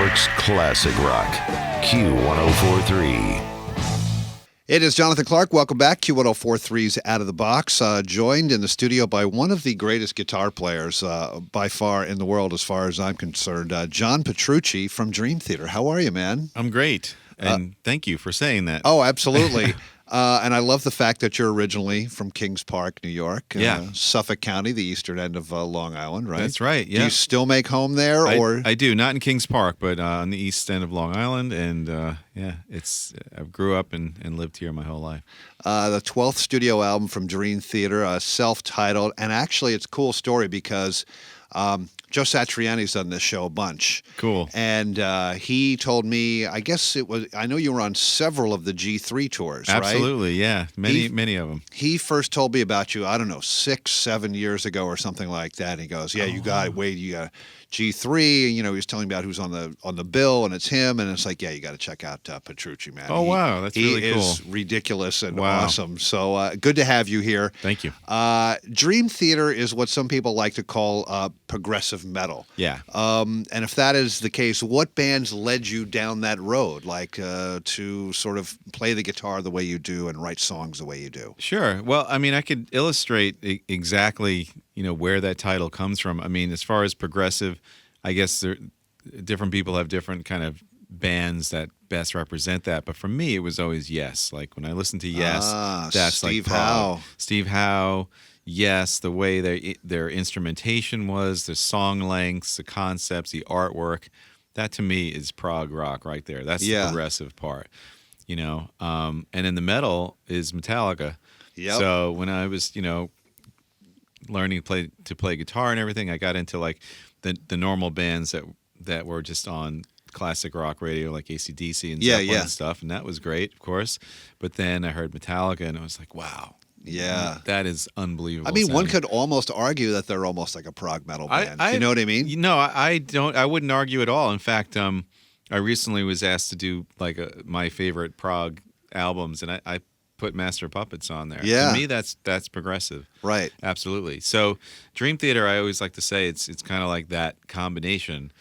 York's classic rock, Q104.3. It is Jonathan Clark. Welcome back. Q104.3's Out of the Box, joined in the studio by one of the greatest guitar players by far in the world, as far as I'm concerned, John Petrucci from Dream Theater. How are you, man? I'm great, and thank you for saying that. Oh, absolutely. And I love the fact that you're originally from Kings Park, New York, Suffolk County, the eastern end of Long Island, right? That's right, yeah. Do you still make home there? I do, not in Kings Park, but on the east end of Long Island, and I grew up and lived here my whole life. The 12th studio album from Dream Theater, self-titled, and actually it's a cool story because Joe Satriani's done this show a bunch. Cool. And he told me, I know you were on several of the G3 tours, right? Absolutely, yeah. Many of them. He first told me about you, I don't know, 6-7 years ago or something like that. He goes, you got G3. You know, he was telling me about who's on the bill, and it's him. And it's like, you got to check out Petrucci, man. Oh, wow. That's really cool. He is ridiculous and awesome. So good to have you here. Thank you. Dream Theater is what some people like to call progressive metal. Yeah. And if that is the case, what bands led you down that road, like to sort of play the guitar the way you do and write songs the way you do? Sure. Well, I mean, I could illustrate exactly, where that title comes from. I mean, as far as progressive, I guess different people have different kind of bands that best represent that. But for me, it was always Yes. Like when I listen to Yes, that's Steve like Howe. Steve Howe. Yes, the way their instrumentation was, the song lengths, the concepts, the artwork, that to me is prog rock right there. That's the progressive part, And then the metal is Metallica. Yep. So when I was, learning to play guitar and everything, I got into like the normal bands that were just on classic rock radio, like AC/DC and Zeppelin and stuff, and that was great, of course. But then I heard Metallica, and I was like, wow. Yeah. That is unbelievable. I mean, one sounding. could almost argue that they're almost like a prog metal band. You know what I mean? No, I don't. I wouldn't argue at all. In fact, I recently was asked to do like my favorite prog albums, and I put Master of Puppets on there. Yeah. To me, that's progressive. Right. Absolutely. So Dream Theater, I always like to say it's kind of like that combination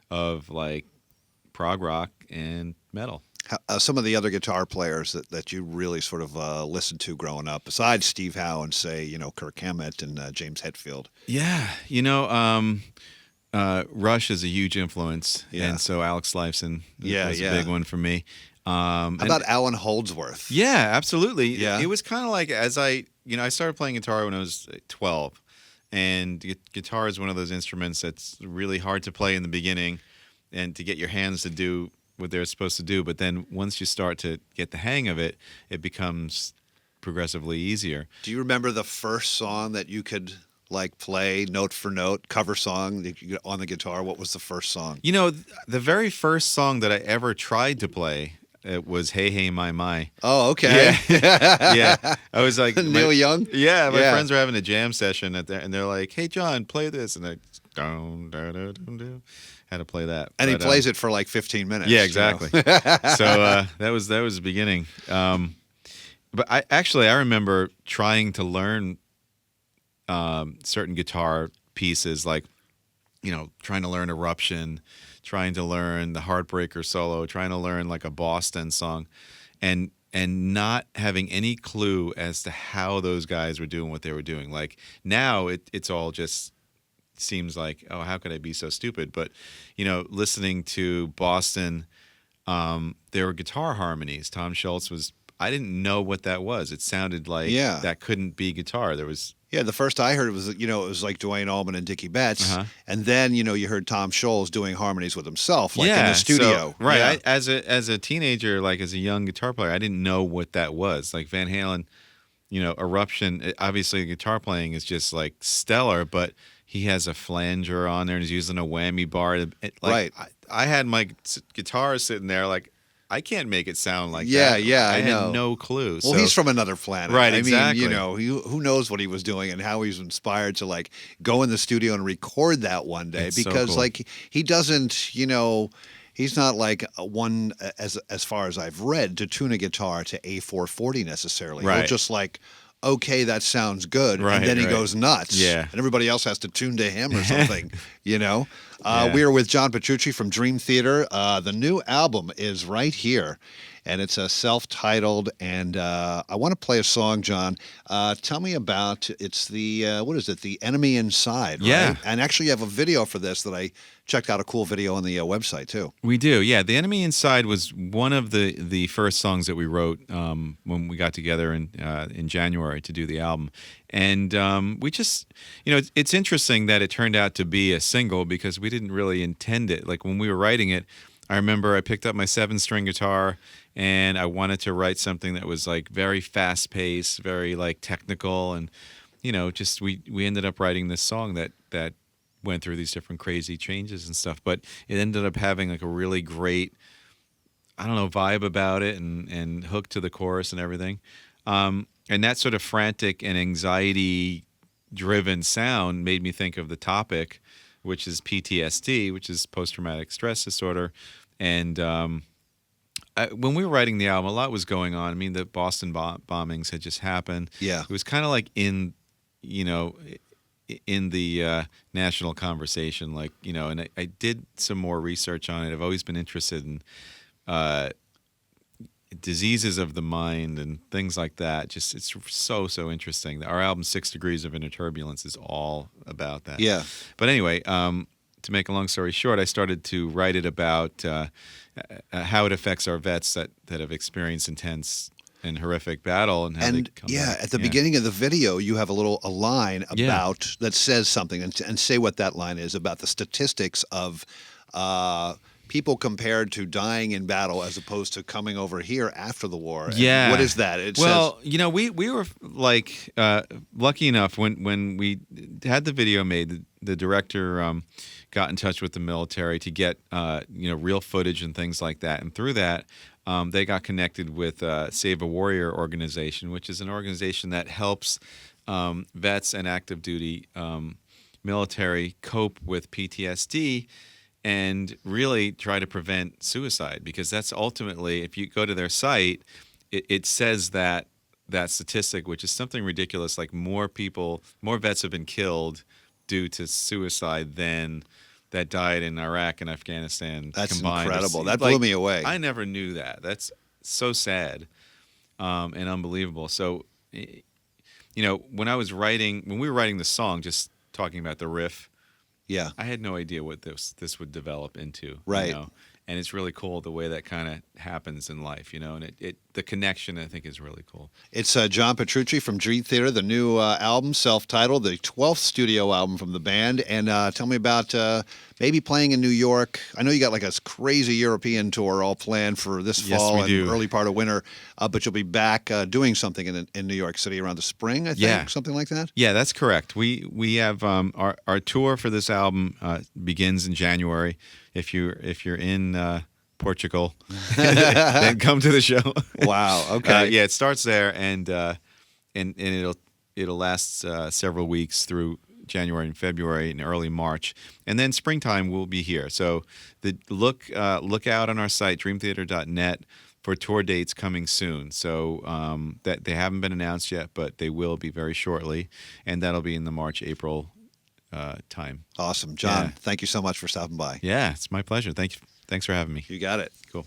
of like prog rock and metal. Some of the other guitar players that you really sort of listened to growing up, besides Steve Howe and say, Kirk Hammett and James Hetfield. Yeah, Rush is a huge influence, and so Alex Lifeson was a big one for me. How about Alan Holdsworth? Yeah, absolutely. Yeah. It was kind of like as I started playing guitar when I was 12, and guitar is one of those instruments that's really hard to play in the beginning, and to get your hands to do what they're supposed to do. But then once you start to get the hang of it, it becomes progressively easier. Do you remember the first song that you could like play note for note, cover song on the guitar? What was the first song? The very first song that I ever tried to play, it was Hey Hey My My. Oh, okay. Yeah. I was like Neil Young? Yeah, my friends were having a jam session and they're like, "Hey John, play this." And I had to play that. And he plays it for like 15 minutes. Yeah, exactly. So that was the beginning. But I remember trying to learn certain guitar pieces, like trying to learn Eruption, trying to learn the Heartbreaker solo, trying to learn like a Boston song, and not having any clue as to how those guys were doing what they were doing. Like now it's all just seems like, oh, how could I be so stupid? But listening to Boston, there were guitar harmonies. Tom Schultz I didn't know what that was. It sounded like that couldn't be guitar. There was the first I heard was, it was like Duane Allman and Dickie Betts. And then, you heard Tom Scholz doing harmonies with himself, like in the studio. So, right. Yeah. As a teenager, like as a young guitar player, I didn't know what that was. Like Van Halen, Eruption, obviously guitar playing is just like stellar, but he has a flanger on there and he's using a whammy bar. Right. I had my guitar sitting there like, I can't make it sound like that. Yeah, I know. had no clue. Well, he's from another planet. Right, exactly. I exactly. who knows what he was doing and how he's inspired to like go in the studio and record that one day, It's because so cool. like he doesn't, he's not like one, as far as I've read, to tune a guitar to A440 necessarily. Right. He'll just like okay, that sounds good, Right, and then he right. goes nuts, Yeah. and everybody else has to tune to him or something, you know. Yeah. We are with John Petrucci from Dream Theater. The new album is right here, and it's a self-titled. And I want to play a song, John. Tell me about it's the what is it? The Enemy Inside, Yeah. right? And actually, you have a video for this that I checked out. A cool video on the website too. We do, yeah. The Enemy Inside was one of the first songs that we wrote when we got together in January to do the album. And we just, it's interesting that it turned out to be a single because we didn't really intend it. Like when we were writing it, I remember I picked up my 7-string guitar and I wanted to write something that was like very fast paced, very like technical. And, just we ended up writing this song that went through these different crazy changes and stuff, but it ended up having like a really great, I don't know, vibe about it and hook to the chorus and everything. And that sort of frantic and anxiety driven sound made me think of the topic, which is PTSD, which is post-traumatic stress disorder. And when we were writing the album, a lot was going on. I mean, the Boston bombings had just happened. Yeah. It was kind of like in the national conversation, like, and I did some more research on it. I've always been interested in diseases of the mind and things like that. Just it's so interesting. Our album 6 Degrees of Inner Turbulence is all about that. Yeah. But anyway, to make a long story short, I started to write it about how it affects our vets that have experienced intense and horrific battle and how they come back. At the beginning of the video, you have a line about that says something, and say what that line is about the statistics of people compared to dying in battle as opposed to coming over here after the war. And what is that? It says, says, we were like lucky enough when we had the video made. The director got in touch with the military to get real footage and things like that, and through that. They got connected with Save a Warrior organization, which is an organization that helps vets and active duty military cope with PTSD and really try to prevent suicide, because that's ultimately, if you go to their site, it says that statistic, which is something ridiculous, like more vets have been killed due to suicide than that died in Iraq and Afghanistan. That's combined. incredible. That blew me away. I never knew that. That's so sad and unbelievable. So, when we were writing the song, just talking about the riff, yeah, I had no idea what this would develop into. Right. And it's really cool the way that kind of happens in life, and the connection, I think, is really cool. It's John Petrucci from Dream Theater, the new album, self-titled, the 12th studio album from the band. And tell me about maybe playing in New York. I know you got like a crazy European tour all planned for this fall and early part of winter, but you'll be back doing something in New York City around the spring, I think, something like that? Yeah, that's correct. We have our tour for this album begins in January. If you're in Portugal, then come to the show. Wow. Okay. Yeah, it starts there, and it'll last several weeks through January and February and early March, and then springtime we'll be here. So look out on our site dreamtheater.net for tour dates coming soon. So that they haven't been announced yet, but they will be very shortly, and that'll be in the March-April time. Awesome. John, thank you so much for stopping by. Yeah, it's my pleasure. Thanks for having me. You got it. Cool.